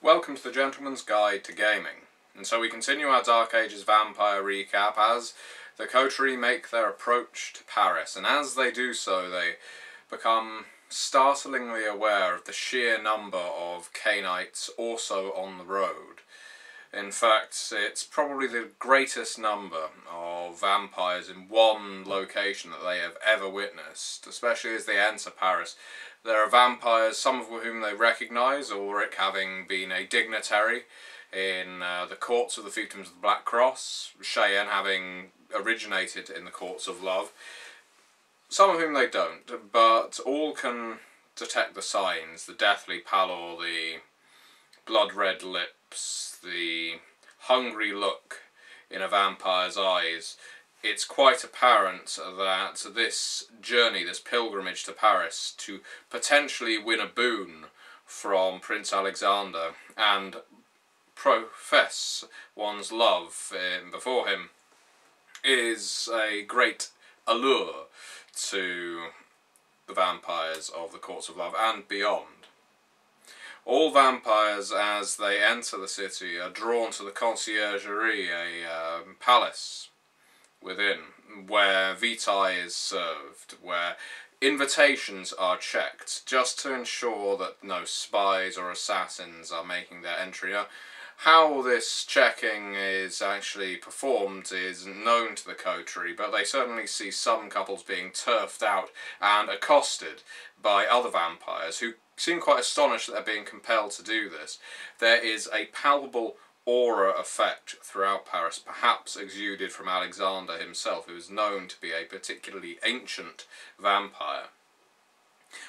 Welcome to the Gentleman's Guide to Gaming. And so we continue our Dark Ages vampire recap as the Coterie make their approach to Paris, and as they do so they become startlingly aware of the sheer number of Cainites also on the road. In fact, it's probably the greatest number of vampires in one location that they have ever witnessed, especially as they enter Paris. There are vampires, some of whom they recognise, Ulrich having been a dignitary in the courts of the Victims of the Black Cross, Cheyenne having originated in the courts of love, some of whom they don't, but all can detect the signs, the deathly pallor, the blood-red lips, the hungry look in a vampire's eyes. It's quite apparent that this journey, this pilgrimage to Paris, to potentially win a boon from Prince Alexander and profess one's love before him, is a great allure to the vampires of the Courts of Love and beyond. All vampires, as they enter the city, are drawn to the conciergerie, a palace within, where vitae is served, where invitations are checked, just to ensure that no spies or assassins are making their entry. How this checking is actually performed is known to the Coterie, but they certainly see some couples being turfed out and accosted by other vampires who seem quite astonished that they're being compelled to do this. There is a palpable aura effect throughout Paris, perhaps exuded from Alexander himself, who is known to be a particularly ancient vampire.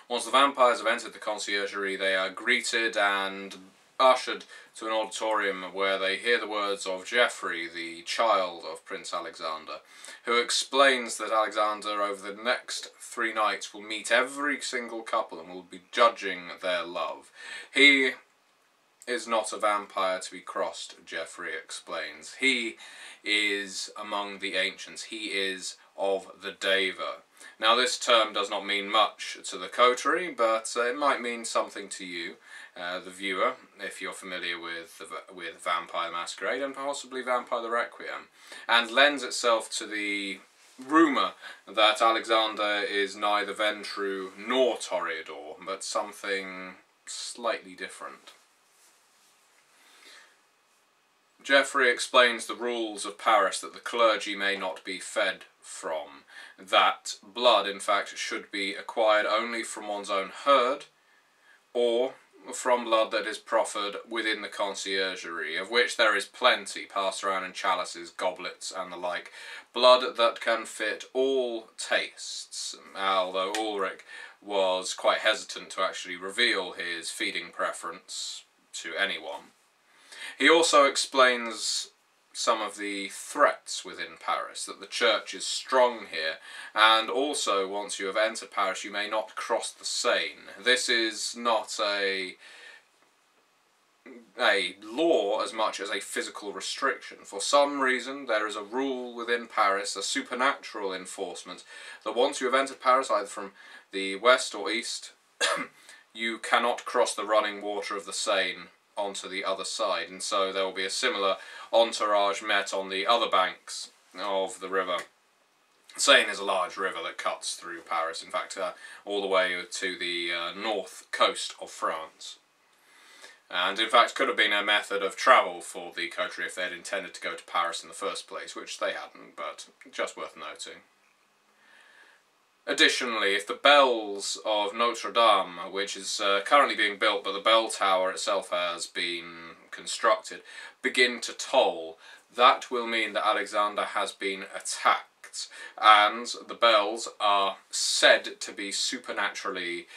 Once the vampires have entered the conciergerie, they are greeted and ushered to an auditorium where they hear the words of Geoffrey, the child of Prince Alexander, who explains that Alexander over the next 3 nights will meet every single couple and will be judging their love. He is not a vampire to be crossed, Geoffrey explains. He is among the ancients. He is of the Deva. Now this term does not mean much to the Coterie, but it might mean something to you, the viewer, if you're familiar with Vampire the Masquerade and possibly Vampire the Requiem, and lends itself to the rumour that Alexander is neither Ventru nor Toreador, but something slightly different. Geoffrey explains the rules of Paris that the clergy may not be fed from, that blood in fact should be acquired only from one's own herd, or from blood that is proffered within the conciergerie, of which there is plenty, passed around in chalices, goblets and the like, blood that can fit all tastes, although Ulrich was quite hesitant to actually reveal his feeding preference to anyone. He also explains some of the threats within Paris, that the church is strong here, and also once you have entered Paris you may not cross the Seine. This is not a law as much as a physical restriction. For some reason there is a rule within Paris, a supernatural enforcement, that once you have entered Paris either from the west or east, you cannot cross the running water of the Seine onto the other side, and so there will be a similar entourage met on the other banks of the river. The Seine is a large river that cuts through Paris, in fact all the way to the north coast of France, and in fact could have been a method of travel for the Coterie if they had intended to go to Paris in the first place, which they hadn't, but just worth noting. Additionally, if the bells of Notre Dame, which is currently being built but the bell tower itself has been constructed, begin to toll, that will mean that Alexander has been attacked, and the bells are said to be supernaturally,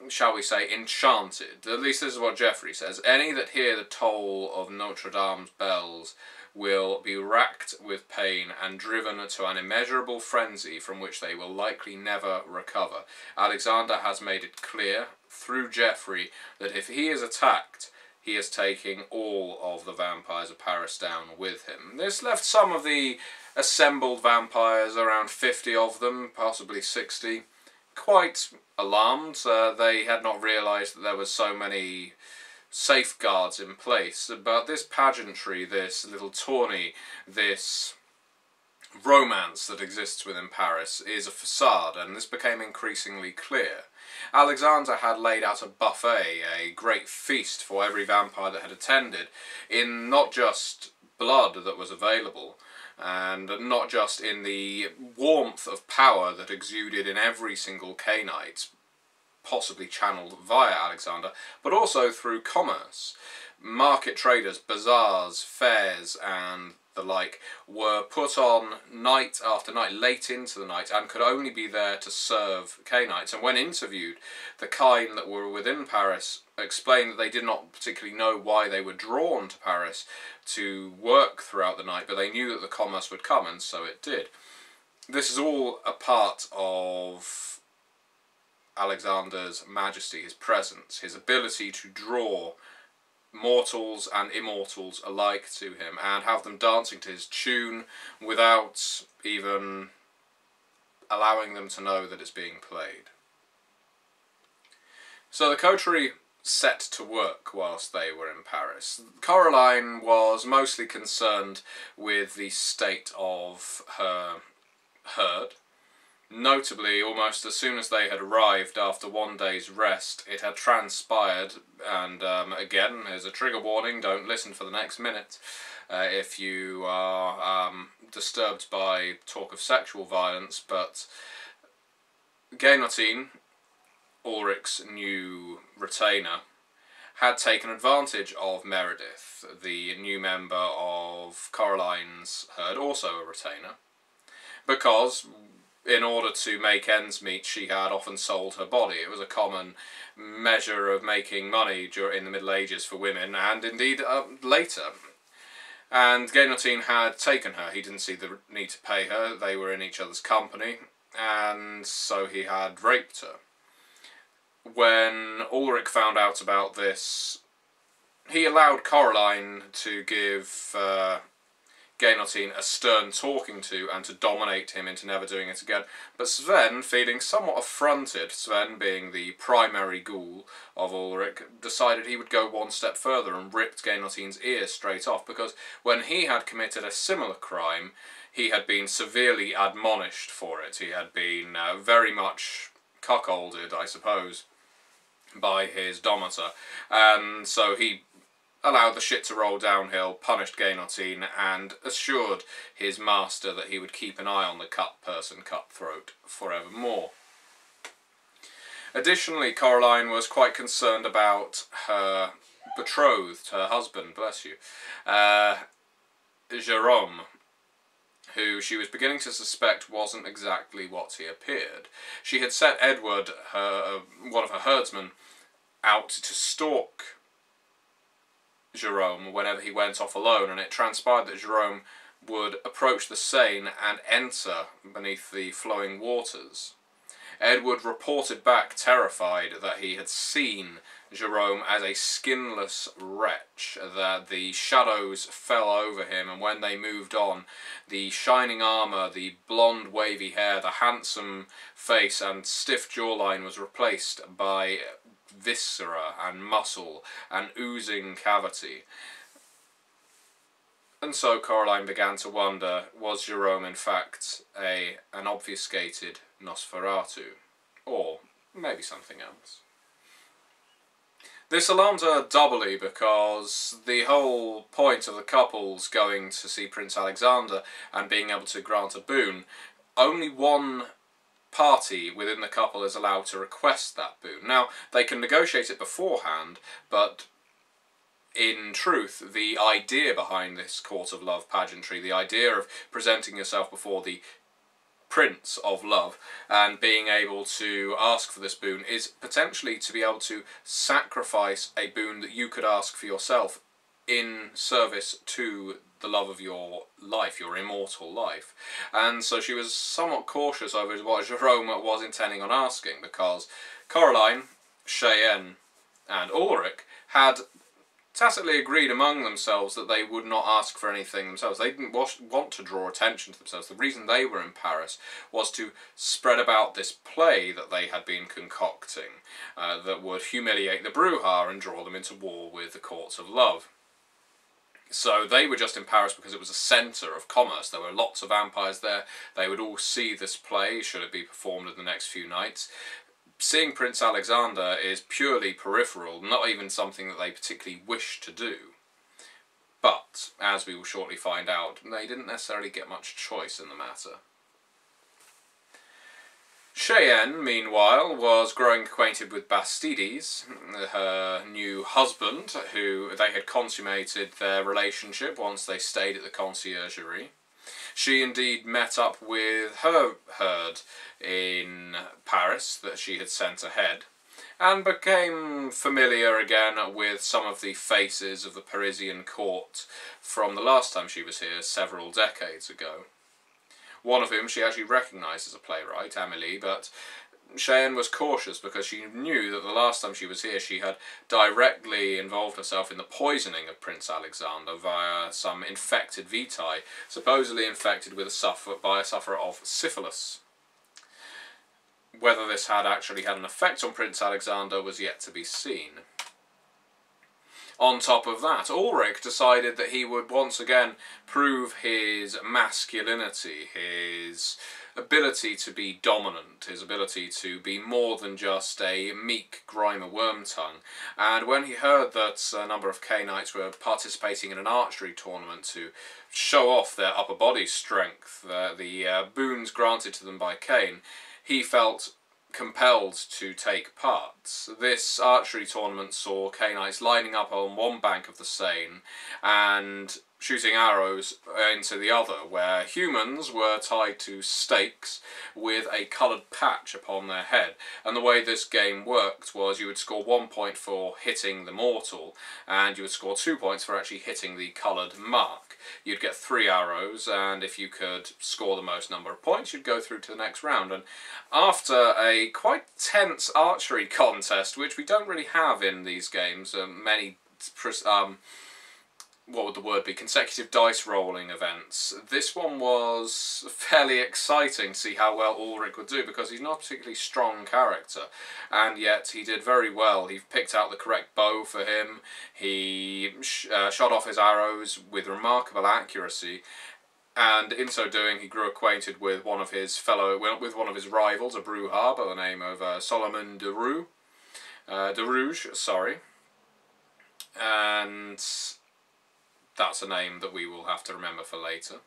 shall we say, enchanted. At least this is what Geoffrey says. Any that hear the toll of Notre Dame's bells will be racked with pain and driven to an immeasurable frenzy from which they will likely never recover. Alexander has made it clear, through Geoffrey, that if he is attacked, he is taking all of the vampires of Paris down with him. This left some of the assembled vampires, around 50 of them, possibly 60, quite alarmed. They had not realised that there were so many safeguards in place, but this pageantry, this little tourney, this romance that exists within Paris is a facade, and this became increasingly clear. Alexander had laid out a buffet, a great feast for every vampire that had attended, in not just blood that was available, and not just in the warmth of power that exuded in every single Cainite, possibly channeled via Alexander, but also through commerce. Market traders, bazaars, fairs, and the like were put on night after night, late into the night, and could only be there to serve Cainites. And when interviewed, the kine that were within Paris explained that they did not particularly know why they were drawn to Paris to work throughout the night, but they knew that the commerce would come, and so it did. This is all a part of Alexander's majesty, his presence, his ability to draw mortals and immortals alike to him, and have them dancing to his tune without even allowing them to know that it's being played. So the Coterie set to work whilst they were in Paris. Coraline was mostly concerned with the state of her herd. Notably, almost as soon as they had arrived after one day's rest, it had transpired, and again, here's a trigger warning, don't listen for the next minute if you are disturbed by talk of sexual violence, but Gaynotine, Ulrich's new retainer, had taken advantage of Meredith, the new member of Coraline's herd, also a retainer, because in order to make ends meet, she had often sold her body. It was a common measure of making money in the Middle Ages for women, and indeed later. And Gaynotine had taken her. He didn't see the need to pay her. They were in each other's company, and so he had raped her. When Ulrich found out about this, he allowed Coraline to give Gaynotine a stern talking to and to dominate him into never doing it again. But Sven, feeling somewhat affronted, Sven being the primary ghoul of Ulrich, decided he would go one step further and ripped Gaynotine's ear straight off, because when he had committed a similar crime, he had been severely admonished for it. He had been very much cuckolded, I suppose, by his domator, and so he allowed the shit to roll downhill, punished Gaynotine, and assured his master that he would keep an eye on the cutthroat forevermore. Additionally, Coraline was quite concerned about her betrothed, her husband, bless you, Jérôme, who she was beginning to suspect wasn't exactly what he appeared. She had set Edward, one of her herdsmen, out to stalk Jérôme whenever he went off alone, and it transpired that Jérôme would approach the Seine and enter beneath the flowing waters. Edward reported back, terrified, that he had seen Jérôme as a skinless wretch, that the shadows fell over him, and when they moved on, the shining armour, the blonde wavy hair, the handsome face and stiff jawline was replaced by viscera and muscle and oozing cavity. And so Coraline began to wonder, was Jérôme in fact an obfuscated Nosferatu, or maybe something else? This alarmed her doubly, because the whole point of the couples going to see Prince Alexander and being able to grant a boon, only one party within the couple is allowed to request that boon. Now, they can negotiate it beforehand, but in truth, the idea behind this court of love pageantry, the idea of presenting yourself before the Prince of Love and being able to ask for this boon, is potentially to be able to sacrifice a boon that you could ask for yourself in service to the love of your life, your immortal life. And so she was somewhat cautious over what Jérôme was intending on asking, because Coraline, Cheyenne and Ulrich had tacitly agreed among themselves that they would not ask for anything themselves. They didn't want to draw attention to themselves. The reason they were in Paris was to spread about this play that they had been concocting that would humiliate the Bruja and draw them into war with the courts of love. So they were just in Paris because it was a centre of commerce. There were lots of vampires there. They would all see this play, should it be performed in the next few nights. Seeing Prince Alexander is purely peripheral, not even something that they particularly wish to do. But, as we will shortly find out, they didn't necessarily get much choice in the matter. Cheyenne, meanwhile, was growing acquainted with Bastides, her new husband, who they had consummated their relationship once they stayed at the conciergerie. She indeed met up with her herd in Paris that she had sent ahead, and became familiar again with some of the faces of the Parisian court from the last time she was here several decades ago. One of whom she actually recognised as a playwright, Amélie, but Cheyenne was cautious because she knew that the last time she was here she had directly involved herself in the poisoning of Prince Alexander via some infected vitae, supposedly infected with by a sufferer of syphilis. Whether this had actually had an effect on Prince Alexander was yet to be seen. On top of that, Ulrich decided that he would once again prove his masculinity, his ability to be dominant, his ability to be more than just a meek Grimer Wormtongue. And when he heard that a number of Cainites were participating in an archery tournament to show off their upper body strength, the boons granted to them by Cain, he felt compelled to take part. This archery tournament saw Cainites lining up on one bank of the Seine and shooting arrows into the other, where humans were tied to stakes with a coloured patch upon their head. And the way this game worked was you would score 1 point for hitting the mortal, and you would score 2 points for actually hitting the coloured mark. You'd get 3 arrows, and if you could score the most number of points, you'd go through to the next round. And after a quite tense archery contest, which we don't really have in these games, many what would the word be, consecutive dice rolling events, this one was fairly exciting to see how well Ulrich would do, because he's not a particularly strong character, and yet he did very well. He picked out the correct bow for him, he shot off his arrows with remarkable accuracy, and in so doing he grew acquainted with one of his rivals, a Bruja by the name of Solomon de Rouge, and that's a name that we will have to remember for later.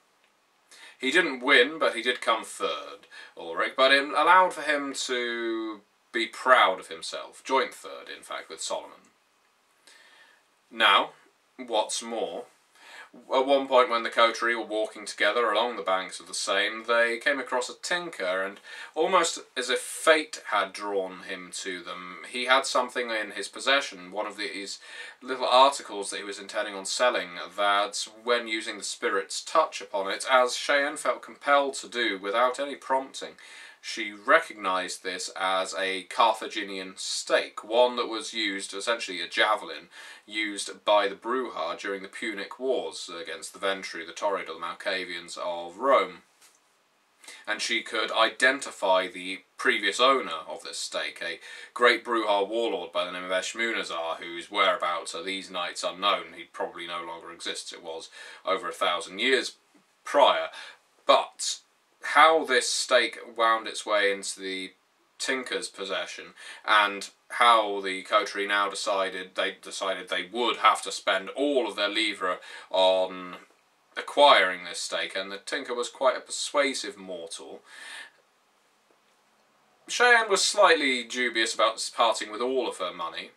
He didn't win, but he did come third, Ulrich, but it allowed for him to be proud of himself. Joint third, in fact, with Solomon. Now, what's more, at one point when the Coterie were walking together along the banks of the Seine, they came across a tinker, and almost as if fate had drawn him to them, he had something in his possession, one of these little articles that he was intending on selling, that when using the spirit's touch upon it, as Cheyenne felt compelled to do without any prompting, she recognised this as a Carthaginian stake, one that was used, essentially a javelin, used by the Bruja during the Punic Wars against the Ventri, the Toreador, the Malkavians of Rome. And she could identify the previous owner of this stake, a great Bruja warlord by the name of Eshmunazar, whose whereabouts are these nights unknown. He probably no longer exists. It was over 1,000 years prior. But how this stake wound its way into the tinker's possession, and how the Coterie now decided they would have to spend all of their livres on acquiring this stake, and the tinker was quite a persuasive mortal. Cheyenne was slightly dubious about parting with all of her money,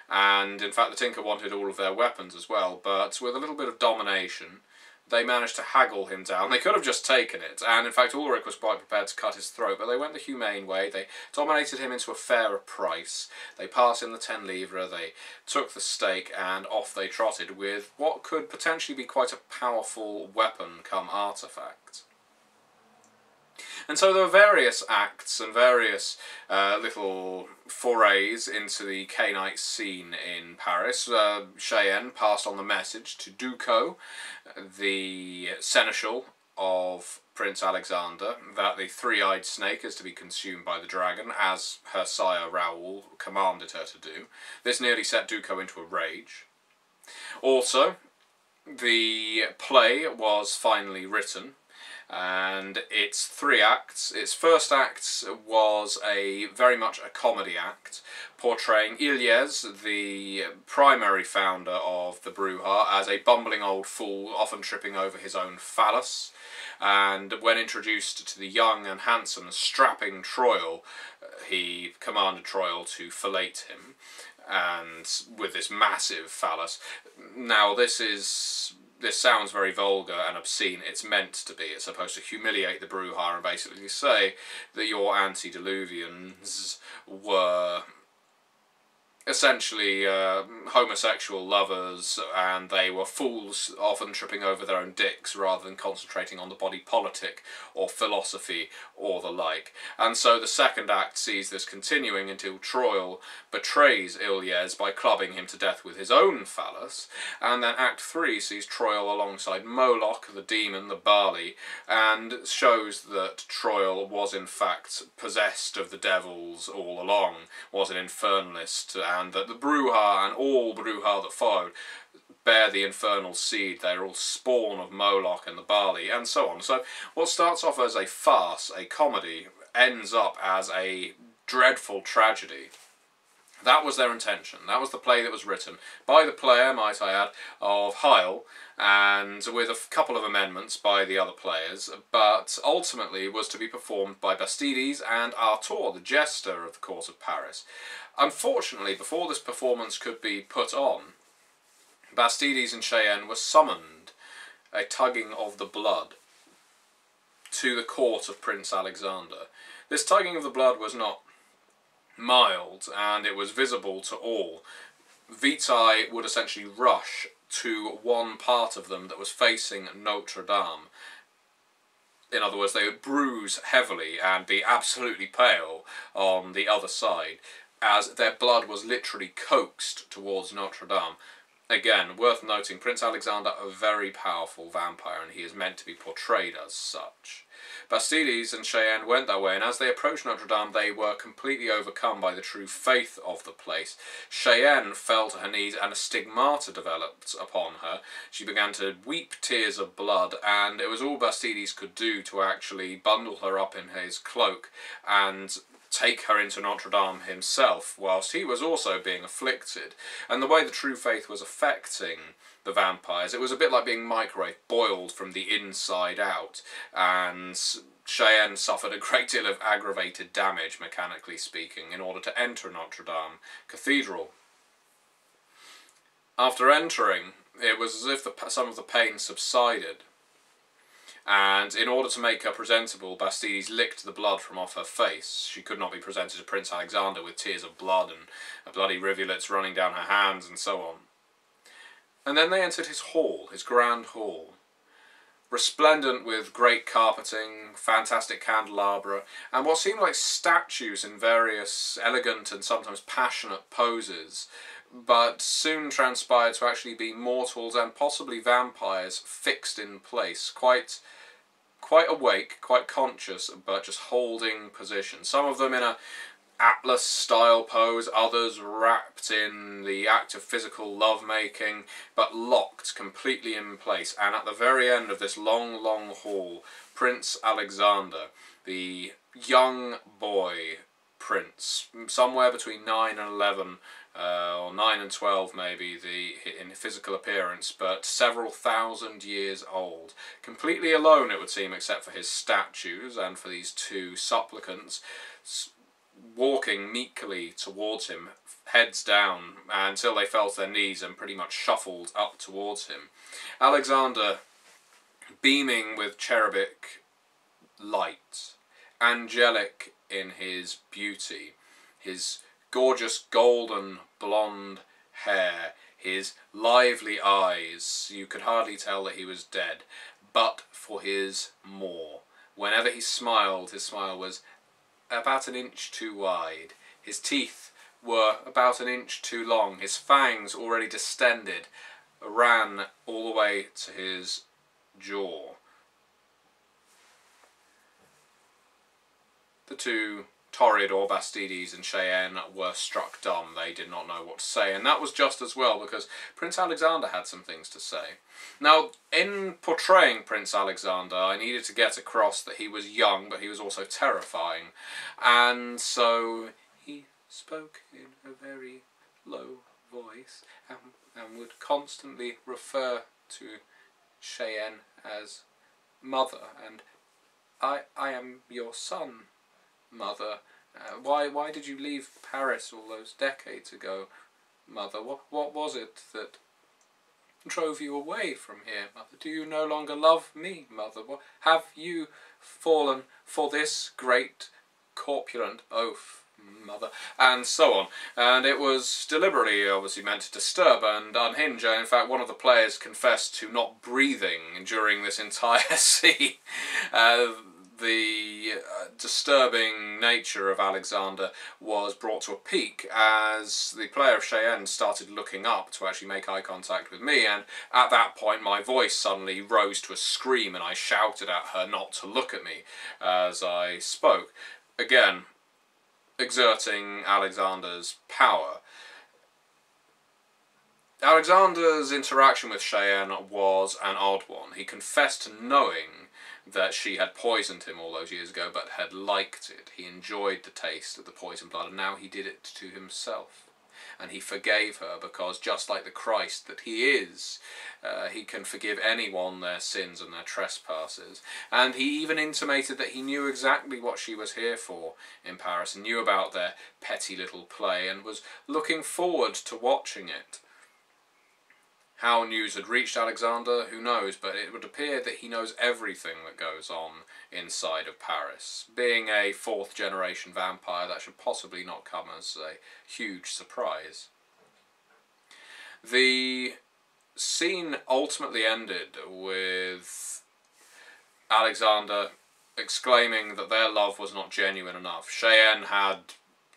and in fact the tinker wanted all of their weapons as well, but with a little bit of domination they managed to haggle him down. They could have just taken it, and in fact Ulrich was quite prepared to cut his throat, but they went the humane way. They dominated him into a fairer price. They passed him the 10 livres, they took the stake, and off they trotted with what could potentially be quite a powerful weapon come artefact. And so there were various acts and various little forays into the Cainite scene in Paris. Cheyenne passed on the message to Duco, the seneschal of Prince Alexander, that the three-eyed snake is to be consumed by the dragon, as her sire Raoul commanded her to do. This nearly set Duco into a rage. Also, the play was finally written, and its 3 acts. Its first act was very much a comedy act, portraying Ilyes, the primary founder of the Bruja, as a bumbling old fool, often tripping over his own phallus. And when introduced to the young and handsome, strapping Troil, he commanded Troil to fillet him, and with this massive phallus. Now this sounds very vulgar and obscene. It's meant to be. It's supposed to humiliate the Bruja and basically say that your antediluvians were essentially homosexual lovers, and they were fools, often tripping over their own dicks rather than concentrating on the body politic or philosophy or the like. And so the second act sees this continuing until Troil betrays Ilyes by clubbing him to death with his own phallus, and then Act 3 sees Troil alongside Moloch, the demon, the Bali, and shows that Troil was in fact possessed of the devils all along, was an infernalist, and that the Bruja and all Bruja that followed bear the infernal seed. They're all spawn of Moloch and the Bali, and so on. So what starts off as a farce, a comedy, ends up as a dreadful tragedy. That was their intention. That was the play that was written by the player, might I add, of Heil, and with a couple of amendments by the other players, but ultimately was to be performed by Bastides and Arthur, the jester of the court of Paris. Unfortunately, before this performance could be put on, Bastides and Cheyenne were summoned, a tugging of the blood, to the court of Prince Alexander. This tugging of the blood was not mild, and it was visible to all. Vitae would essentially rush to one part of them that was facing Notre Dame. In other words, they would bruise heavily and be absolutely pale on the other side, as their blood was literally coaxed towards Notre Dame. Again, worth noting, Prince Alexander, a very powerful vampire, and he is meant to be portrayed as such. Bastides and Cheyenne went that way, and as they approached Notre Dame, they were completely overcome by the true faith of the place. Cheyenne fell to her knees, and a stigmata developed upon her. She began to weep tears of blood, and it was all Bastides could do to actually bundle her up in his cloak and take her into Notre Dame himself, whilst he was also being afflicted. And the way the true faith was affecting the vampires, it was a bit like being microwave boiled from the inside out, and Cheyenne suffered a great deal of aggravated damage, mechanically speaking, in order to enter Notre Dame Cathedral. After entering, it was as if some of the pain subsided, and in order to make her presentable, Bastides licked the blood from off her face. She could not be presented to Prince Alexander with tears of blood and bloody rivulets running down her hands and so on. And then they entered his hall, his grand hall, resplendent with great carpeting, fantastic candelabra, and what seemed like statues in various elegant and sometimes passionate poses, but soon transpired to actually be mortals and possibly vampires fixed in place, quite awake, quite conscious, but just holding position. Some of them in a Atlas-style pose, others wrapped in the act of physical lovemaking, but locked completely in place. And at the very end of this long, long hall, Prince Alexander, the young boy prince, somewhere between 9 and 11, or 9 and 12 maybe, in physical appearance, but several thousand years old. Completely alone, it would seem, except for his statues and for these 2 supplicants, walking meekly towards him, heads down, until they fell to their knees and pretty much shuffled up towards him. Alexander, beaming with cherubic light, angelic in his beauty, his gorgeous golden blonde hair, his lively eyes, you could hardly tell that he was dead, but for his maw. Whenever he smiled, his smile was about an inch too wide. His teeth were about an inch too long. His fangs, already distended, ran all the way to his jaw. The two, Toreador, Bastides and Cheyenne, were struck dumb. They did not know what to say, and that was just as well, because Prince Alexander had some things to say. Now, in portraying Prince Alexander, I needed to get across that he was young, but he was also terrifying, and so he spoke in a very low voice, and would constantly refer to Cheyenne as mother, and I am your son, mother. Why did you leave Paris all those decades ago, mother? What was it that drove you away from here, mother? Do you no longer love me, mother? Have you fallen for this great corpulent oaf, mother? And so on. And it was deliberately, obviously, meant to disturb and unhinge. And in fact, one of the players confessed to not breathing during this entire scene. The disturbing nature of Alexander was brought to a peak as the player of Cheyenne started looking up to actually make eye contact with me, and at that point my voice suddenly rose to a scream and I shouted at her not to look at me as I spoke, again exerting Alexander's power. Alexander's interaction with Cheyenne was an odd one. He confessed to knowing that she had poisoned him all those years ago, but had liked it. He enjoyed the taste of the poison blood, and now he did it to himself. And he forgave her because, just like the Christ that he is, he can forgive anyone their sins and their trespasses. And he even intimated that he knew exactly what she was here for in Paris, and knew about their petty little play, and was looking forward to watching it. How news had reached Alexander, who knows, but it would appear that he knows everything that goes on inside of Paris. Being a fourth-generation vampire, that should possibly not come as a huge surprise. The scene ultimately ended with Alexander exclaiming that their love was not genuine enough. Cheyenne had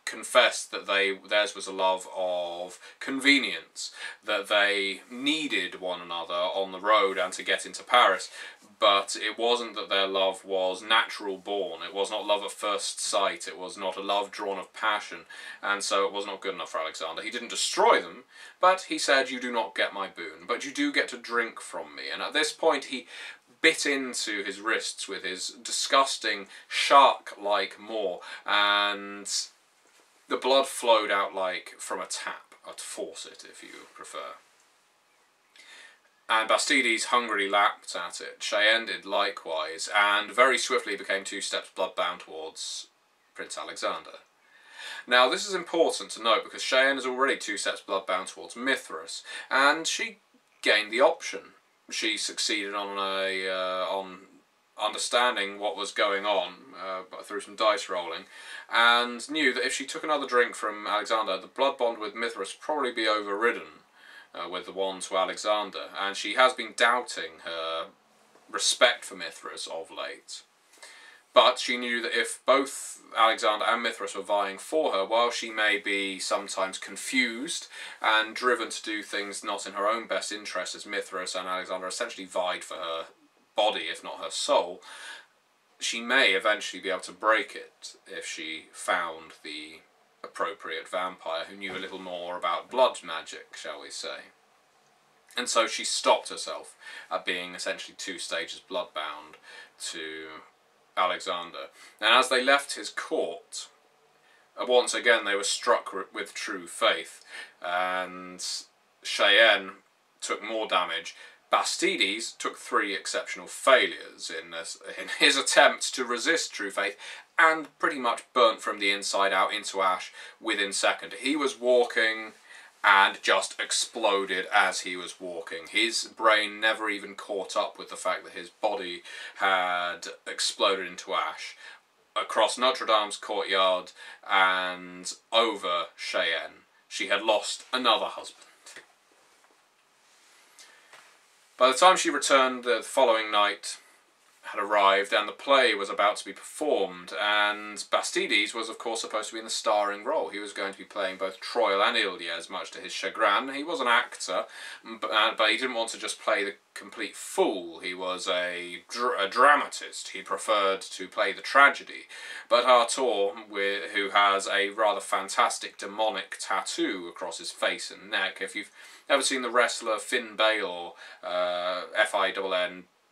confessed that theirs was a love of convenience, that they needed one another on the road and to get into Paris, but it wasn't that their love was natural born. It was not love at first sight. It was not a love drawn of passion, and so it was not good enough for Alexander. He didn't destroy them, but he said, "You do not get my boon, but you do get to drink from me." And at this point he bit into his wrists with his disgusting shark-like maw, and the blood flowed out like from a tap, a faucet if you prefer. And Bastides hungrily lapped at it. Cheyenne did likewise, and very swiftly became 2 steps bloodbound towards Prince Alexander. Now this is important to note because Cheyenne is already 2 steps bloodbound towards Mithras, and she gained the option. She succeeded on understanding what was going on through some dice rolling, and knew that if she took another drink from Alexander, the blood bond with Mithras would probably be overridden with the one to Alexander, and she has been doubting her respect for Mithras of late. But she knew that if both Alexander and Mithras were vying for her, while she may be sometimes confused and driven to do things not in her own best interest, as Mithras and Alexander essentially vied for her body, if not her soul, she may eventually be able to break it if she found the appropriate vampire who knew a little more about blood magic, shall we say. And so she stopped herself at being essentially 2 stages bloodbound to Alexander. And as they left his court, once again they were struck with true faith, and Cheyenne took more damage. Bastides took 3 exceptional failures in his attempt to resist true faith, and pretty much burnt from the inside out into ash within seconds. He was walking and just exploded as he was walking. His brain never even caught up with the fact that his body had exploded into ash across Notre Dame's courtyard and over Cheyenne. She had lost another husband. By the time she returned the following night, had arrived and the play was about to be performed, and Bastides was of course supposed to be in the starring role. He was going to be playing both Troil and Ilias, much to his chagrin. He was an actor, but he didn't want to just play the complete fool. He was a dramatist. He preferred to play the tragedy. But Artur, who has a rather fantastic demonic tattoo across his face and neck, if you've ever seen the wrestler Finn Balor, Finn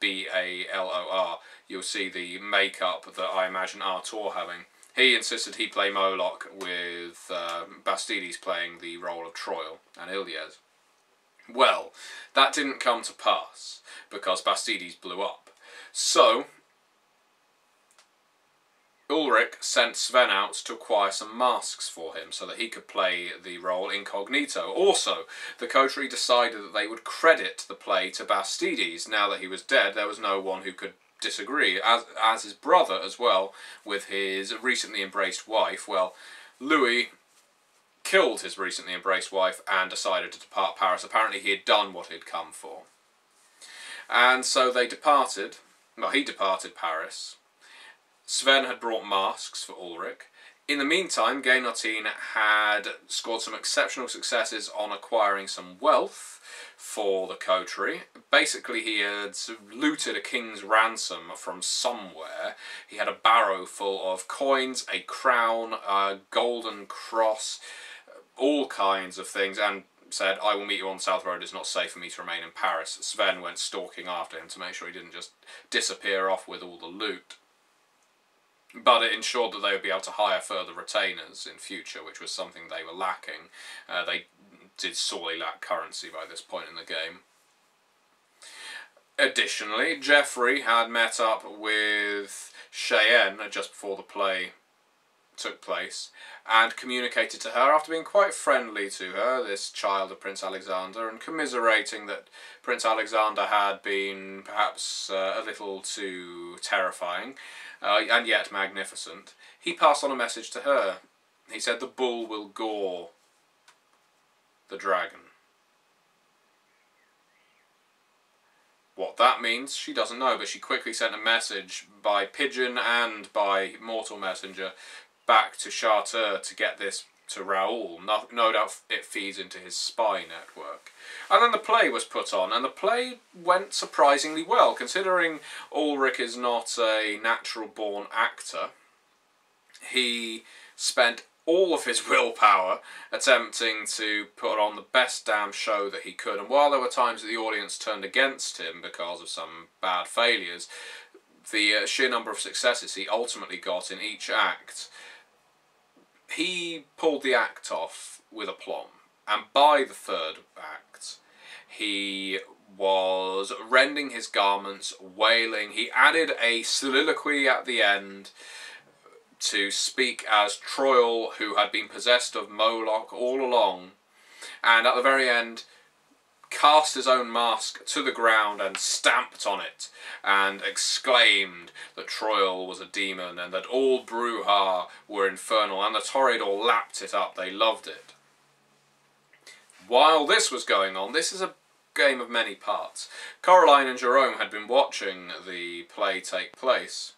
Balor, you'll see the makeup that I imagine Artur having. He insisted he play Moloch, with Bastides playing the role of Troil and Ilias. Well, that didn't come to pass, because Bastides blew up. So Ulrich sent Sven out to acquire some masks for him so that he could play the role incognito. Also, the Coterie decided that they would credit the play to Bastides. Now that he was dead, there was no one who could disagree, as his brother as well, with his recently embraced wife. Well, Louis killed his recently embraced wife and decided to depart Paris. Apparently he had done what he'd come for. And so they departed. Well, he departed Paris. Sven had brought masks for Ulrich. In the meantime, Guillotin had scored some exceptional successes on acquiring some wealth for the Coterie. Basically, he had looted a king's ransom from somewhere. He had a barrow full of coins, a crown, a golden cross, all kinds of things, and said, "I will meet you on the South Road. It's not safe for me to remain in Paris." Sven went stalking after him to make sure he didn't just disappear off with all the loot. But it ensured that they would be able to hire further retainers in future, which was something they were lacking. They did sorely lack currency by this point in the game. Additionally, Geoffrey had met up with Cheyenne just before the play took place, and communicated to her, after being quite friendly to her, this child of Prince Alexander, and commiserating that Prince Alexander had been perhaps a little too terrifying, and yet magnificent. He passed on a message to her. He said the bull will gore the dragon. What that means, she doesn't know, but she quickly sent a message by pigeon and by mortal messenger back to Chartres to get this to Raoul. No doubt it feeds into his spy network. And then the play was put on, and the play went surprisingly well, considering Ulrich is not a natural-born actor. He spent all of his willpower attempting to put on the best damn show that he could, and while there were times that the audience turned against him because of some bad failures, the sheer number of successes he ultimately got in each act, he pulled the act off with aplomb. And by the third act, he was rending his garments, wailing. He added a soliloquy at the end to speak as Troil, who had been possessed of Moloch all along, and at the very end cast his own mask to the ground and stamped on it, and exclaimed that Troil was a demon and that all Bruja were infernal, and the Toreador lapped it up. They loved it. While this was going on, this is a game of many parts. Coraline and Jerome had been watching the play take place,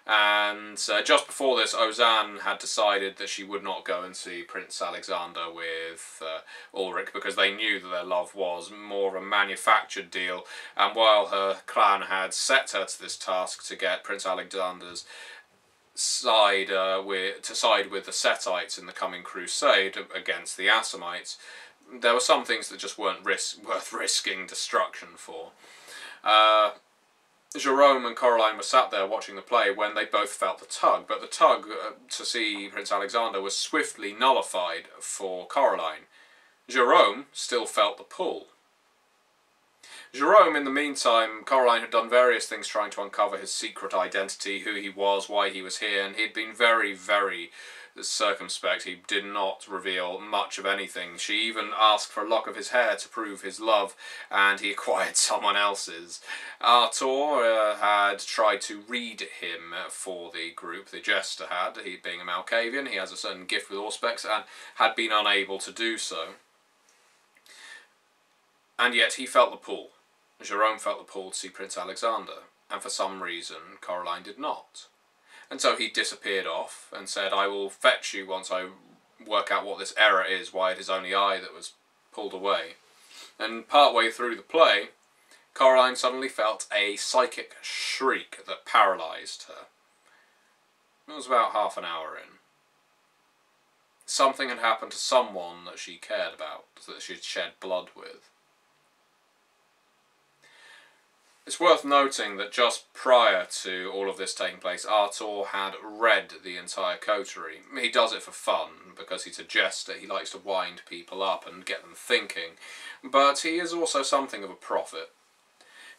and just before this, Ozanne had decided that she would not go and see Prince Alexander with Ulrich, because they knew that their love was more of a manufactured deal, and while her clan had set her to this task to get Prince Alexander's side to side with the Settites in the coming crusade against the Assamites, there were some things that just weren't worth risking destruction for. Jerome and Coraline were sat there watching the play when they both felt the tug, but the tug to see Prince Alexander was swiftly nullified for Coraline. Jerome still felt the pull. Jerome, in the meantime, Coraline had done various things trying to uncover his secret identity, who he was, why he was here, and he'd been very, very circumspect. He did not reveal much of anything. She even asked for a lock of his hair to prove his love, and he acquired someone else's. Artur had tried to read him for the group, the jester had. He, being a Malkavian, he has a certain gift with Auspex, and had been unable to do so. And yet he felt the pull. Jerome felt the pull to see Prince Alexander. and for some reason Coraline did not. And so he disappeared off and said, I will fetch you once I work out what this error is, why it is only I that was pulled away. And partway through the play, Coraline suddenly felt a psychic shriek that paralysed her. It was about half an hour in. Something had happened to someone that she cared about, that she'd shed blood with. It's worth noting that just prior to all of this taking place, Arthur had read the entire Coterie. He does it for fun, because he's a jester, he likes to wind people up and get them thinking, but he is also something of a prophet.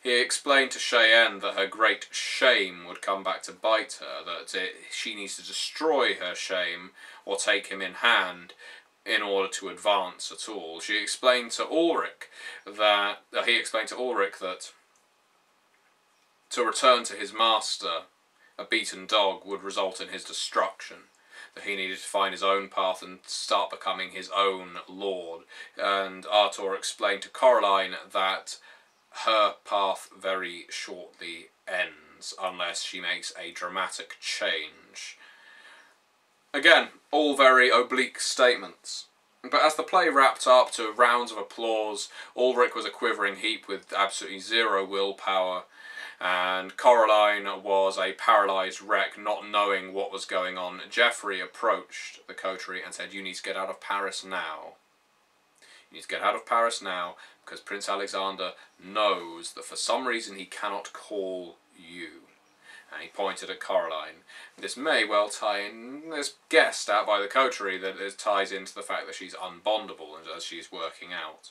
He explained to Cheyenne that her great shame would come back to bite her, that she needs to destroy her shame, or take him in hand, in order to advance at all. He explained to Ulrich that to return to his master, a beaten dog, would result in his destruction, that he needed to find his own path and start becoming his own lord. And Arthur explained to Coraline that her path very shortly ends, unless she makes a dramatic change. Again, all very oblique statements. But as the play wrapped up to rounds of applause, Ulrich was a quivering heap with absolutely zero willpower, and Coraline was a paralysed wreck, not knowing what was going on. Geoffrey approached the Coterie and said, you need to get out of Paris now. You need to get out of Paris now, because Prince Alexander knows that for some reason he cannot call you. And he pointed at Coraline. This may well tie in, this guessed at by the Coterie, that it ties into the fact that she's unbondable as she's working out.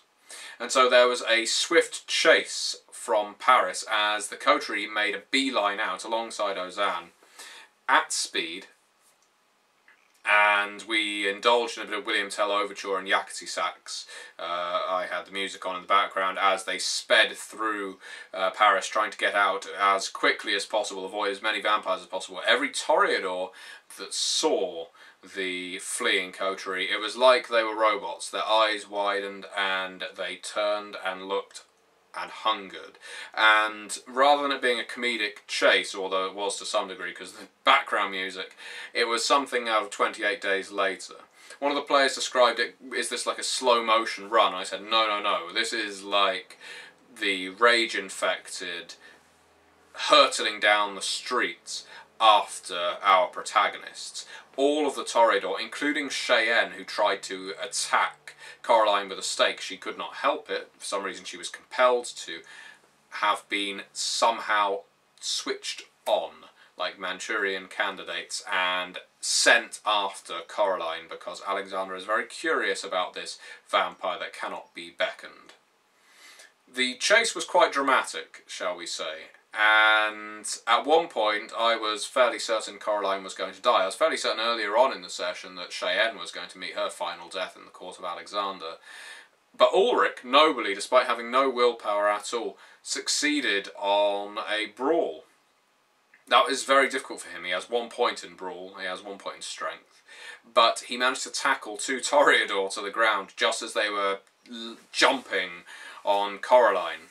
And so there was a swift chase from Paris as the Coterie made a beeline out alongside Ozanne at speed, and we indulged in a bit of William Tell Overture and Yakety Sax. I had the music on in the background as they sped through Paris, trying to get out as quickly as possible, avoid as many vampires as possible. Every Toreador that saw the fleeing Coterie, it was like they were robots. Their eyes widened and they turned and looked and hungered. And rather than it being a comedic chase, although it was to some degree because the background music, it was something out of 28 Days Later. One of the players described it, is this like a slow motion run? I said, no, no, no, this is like the rage-infected hurtling down the streets after our protagonists. All of the Toreador, including Cheyenne, who tried to attack Coraline with a stake, she could not help it, for some reason she was compelled to, have been somehow switched on, like Manchurian candidates, and sent after Coraline, because Alexander is very curious about this vampire that cannot be beckoned. The chase was quite dramatic, shall we say, and at one point I was fairly certain Coraline was going to die. I was fairly certain earlier on in the session that Cheyenne was going to meet her final death in the court of Alexander. But Ulrich, nobly, despite having no willpower at all, succeeded on a brawl. That is very difficult for him. He has 1 point in brawl, he has 1 point in strength. But he managed to tackle 2 Toreador to the ground just as they were jumping on Coraline.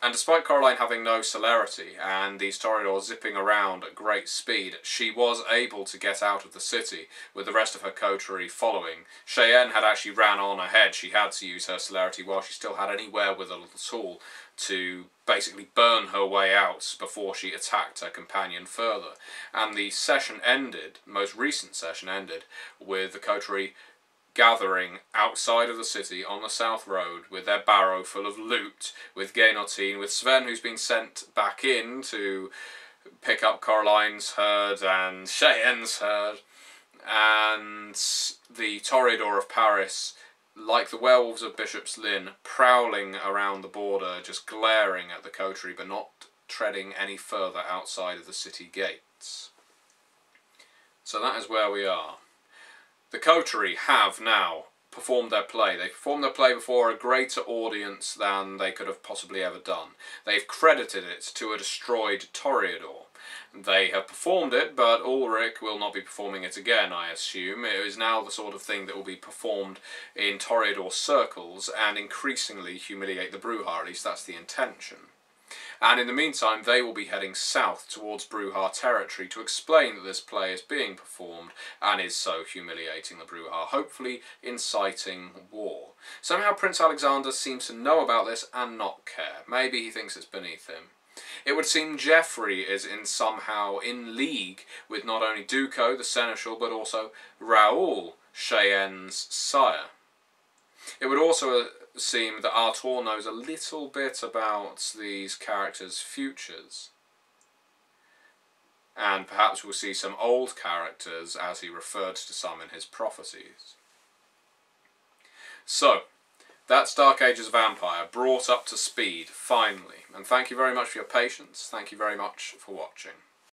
And despite Coraline having no celerity and these Toreador zipping around at great speed, she was able to get out of the city with the rest of her coterie following. Cheyenne had actually ran on ahead. She had to use her celerity while she still had any wherewithal at all to basically burn her way out before she attacked her companion further. And the session ended, the most recent session ended, with the coterie gathering outside of the city on the South Road with their barrow full of loot, with Gaynotine, with Sven, who's been sent back in to pick up Coraline's herd and Cheyenne's herd, and the Toreador of Paris, like the werewolves of Bishop's Lynn, prowling around the border, just glaring at the coterie, but not treading any further outside of the city gates. So that is where we are. The Coterie have now performed their play. They performed their play before a greater audience than they could have possibly ever done. They've credited it to a destroyed Toreador. They have performed it, but Ulrich will not be performing it again, I assume. It is now the sort of thing that will be performed in Toreador circles and increasingly humiliate the Bruja, at least that's the intention. And in the meantime, they will be heading south towards Brujah territory to explain that this play is being performed and is so humiliating the Brujah, hopefully inciting war. Somehow Prince Alexander seems to know about this and not care. Maybe he thinks it's beneath him. It would seem Geoffrey is somehow in league with not only Duco, the seneschal, but also Raoul, Cheyenne's sire. It would also seem that Arthur knows a little bit about these characters' futures. And perhaps we'll see some old characters as he referred to some in his prophecies. So, that's Dark Ages Vampire, brought up to speed, finally. And thank you very much for your patience. Thank you very much for watching.